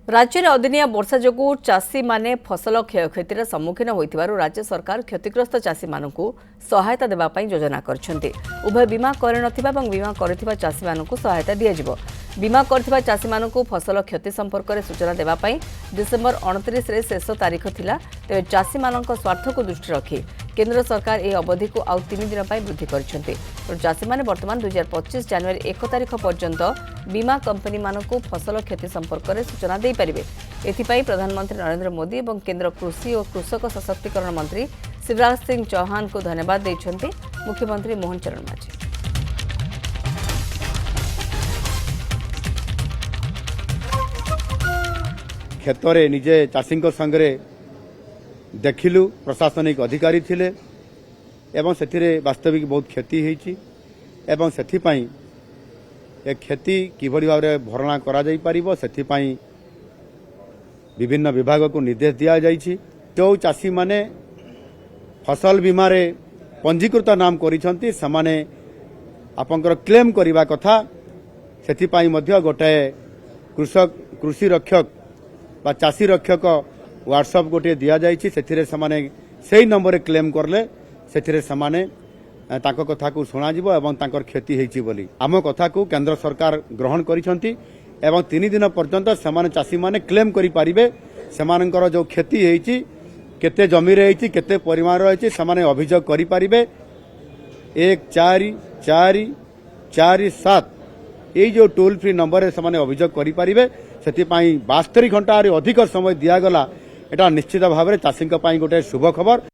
राज्य में अदिनिया वर्षा जोगु चाषी माने फसल क्षयक्षतिर सम्मुखीन होइथिबारु राज्य सरकार क्षतिग्रस्त चाषी मानकु सहायता देबा पई योजना करछन्ते। उभय बीमा करे नथिबा एवं बीमा करथिबा चाषी मानकु सहायता दिया जिवो। बीमा करथिबा चाषी मानकु फसल क्षति संपर्क में सूचना देबा पई डिसेंबर 29 रे शेष तारीख थिला। तेबे चाषी मानक स्वार्थ को दृष्टि रखी केंद्र सरकार ए अवधि को आउ 3 दिन पई वृद्धि करछन्ते। तो चाषी माने वर्तमान 2025 जनवरी 1 तारीख पर्यंत बीमा कंपनी मानकु फसल क्षति संपर्क में सूचना दे पारिबे। एथिपाई प्रधानमंत्री नरेंद्र मोदी और केंद्र कृषि और कृषक सशक्तिकरण मंत्री शिवराज सिंह चौहान को धन्यवाद देछन्ते मुख्यमंत्री मोहन चरण माझी। क्षेत्र निजे चाषी संगे देखिलु प्रशासनिक अधिकारी थिले एवं सेथिरे वास्तविक बहुत क्षति होईची एवं सेथिपाई ए क्षति किभली भाव में भरणा करा जाई परिबो सेथिपाई विभिन्न विभाग को निर्देश दिया जाइछि। जो चाषी माने फसल बीमा रे पंजीकृत नाम करिसंती समाने आपनकर क्लेम करिबा कथा सेथिपाई मध्य गोटे कृषक कृषि रक्षक बा चाषी रक्षक व्हाट्सएप गोटे दिया जाइछि। सेथिरे समाने सेही नंबर क्लेम करले सेथिरे समाने ताको कथा को सुना जिवो एवं तांकर क्षति हेछि बोली आम कथा को केंद्र सरकार ग्रहण करिसंती एवं 3 दिन पर्यंत समाने चाषी माने क्लेम करि पारिबे। समानकर जो क्षति हेछि केते जमी रे हेछि केते परिमाण रे हेछि समाने अभियोग करि पारिबे। 144447 ये जो टोल फ्री नंबर से समाने अभियोग करि पारिबे। सेति पई 72 घंटा रे अधिक समय दिया गला एटा निश्चित भाव में चाषी गोटे शुभ खबर।